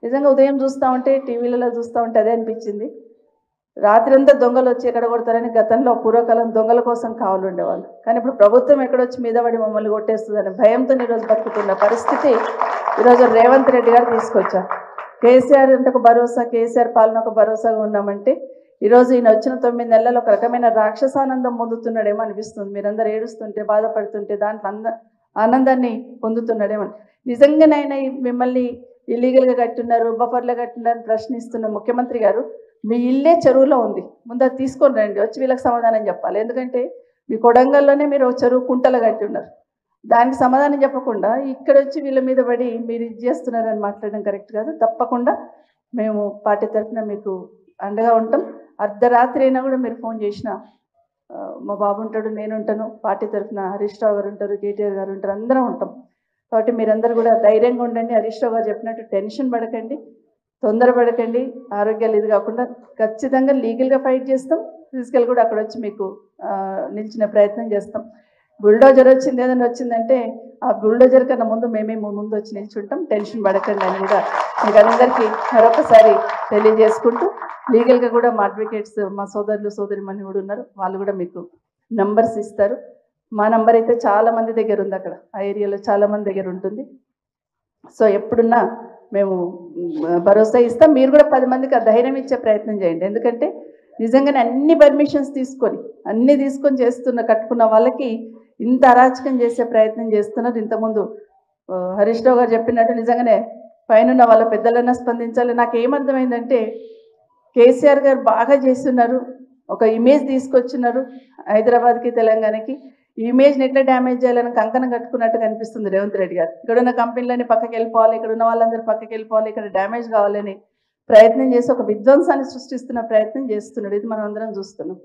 నిజంగా ఉదయం చూస్తూ ఉంటే టీవీలలో చూస్తూ ఉంటే అదే అనిపించింది. రాత్రంతా దొంగలు వచ్చి ఎక్కడ కొడతారని గతంలో పూర్వకాలం దొంగల కోసం కావలు ఉండేవాళ్ళు. కానీ ఇప్పుడు ప్రభుత్వం ఎక్కడొచ్చి మీద పడి మమ్మల్ని కొట్టేస్తుందని భయంతో ఈరోజు బతుకుతున్న పరిస్థితి ఈరోజు రేవంత్ రెడ్డి గారు తీసుకొచ్చారు. కేసీఆర్ అంటే ఒక భరోసా, కేసీఆర్ పాలన ఒక భరోసాగా ఉన్నామంటే ఈరోజు ఈయన వచ్చిన 9 నెలల్లో ఒక రకమైన రాక్షసానందం పొందుతున్నాడేమో అనిపిస్తుంది. మీరందరూ ఏడుస్తుంటే బాధపడుతుంటే దాంట్లో ఆనందాన్ని పొందుతున్నాడేమో. నిజంగానైనా మిమ్మల్ని ఇల్లీగల్గా కట్టున్నారు, బఫర్లో కట్టున్నారు ప్రశ్నిస్తున్న ముఖ్యమంత్రి గారు, మీ ఇల్లే చెరువులో ఉంది, ముందు అది తీసుకొని రండి, వచ్చి వీళ్ళకి సమాధానం చెప్పాలి. ఎందుకంటే మీ కొడంగల్లోనే మీరు చెరువు కుంటలు కట్టి ఉన్నారు, దానికి సమాధానం చెప్పకుండా ఇక్కడ వచ్చి వీళ్ళ మీద పడి మీరు ఇది చేస్తున్నారని మాట్లాడడం కరెక్ట్ కాదు. తప్పకుండా మేము పార్టీ తరఫున మీకు అండగా ఉంటాం. అర్ధరాత్రి అయినా కూడా మీరు ఫోన్ చేసినా మా బాబు ఉంటాడు, నేను ఉంటాను, పార్టీ తరఫున హరీష్ రావు గారు ఉంటారు, కేటీఆర్ గారు ఉంటారు, అందరం ఉంటాం. కాబట్టి మీరందరూ కూడా ధైర్యంగా ఉండండి. హరీష్ రావు గారు చెప్పినట్టు టెన్షన్ పడకండి, తొందరపడకండి, ఆరోగ్యాలు ఇది కాకుండా ఖచ్చితంగా లీగల్గా ఫైట్ చేస్తాం. ఫిజికల్ కూడా అక్కడ వచ్చి మీకు నిలిచిన ప్రయత్నం చేస్తాం. బుల్డోజర్ వచ్చింది ఏదైనా వచ్చిందంటే ఆ బుల్డోజర్ కన్నా ముందు మేమే ముందు వచ్చి నిల్చుంటాం. టెన్షన్ పడకండి అని కూడా మీకు అందరికీ మరొకసారి తెలియజేసుకుంటూ, లీగల్గా కూడా మా అడ్వకేట్స్, మా సోదరులు సోదరిమణి కూడా ఉన్నారు, వాళ్ళు కూడా మీకు నంబర్స్ ఇస్తారు. మా నంబర్ అయితే చాలామంది దగ్గర ఉంది, అక్కడ ఆ ఏరియాలో చాలామంది దగ్గర ఉంటుంది. సో ఎప్పుడున్నా మేము భరోసా ఇస్తాం. మీరు కూడా 10 మందికి ఆ ధైర్యం ఇచ్చే ప్రయత్నం చేయండి. ఎందుకంటే నిజంగానే అన్ని పర్మిషన్స్ తీసుకొని కట్టుకున్న వాళ్ళకి ఇంత అరాచకం చేసే ప్రయత్నం చేస్తున్నారు. ఇంతకుముందు హరీష్ రావు గారు చెప్పినట్టు నిజంగానే పైన వాళ్ళ పెద్దలన్నా స్పందించాలి. నాకు ఏమర్థమైందంటే కేసీఆర్ గారు బాగా చేస్తున్నారు, ఒక ఇమేజ్ తీసుకొచ్చినారు హైదరాబాద్కి తెలంగాణకి. ఈ ఇమేజ్ని ఎట్లా డ్యామేజ్ చేయాలని కంకణం కట్టుకున్నట్టు కనిపిస్తుంది రేవంత్ రెడ్డి గారు. ఇక్కడ ఉన్న కంపెనీలన్నీ పక్కకి వెళ్ళిపోవాలి, ఇక్కడ ఉన్న వాళ్ళందరూ పక్కకి వెళ్ళిపోవాలి, ఇక్కడ డ్యామేజ్ కావాలని ప్రయత్నం చేసి ఒక విధ్వంసాన్ని సృష్టిస్తున్న ప్రయత్నం చేస్తున్నాడు. ఇది మనం అందరం చూస్తున్నాం.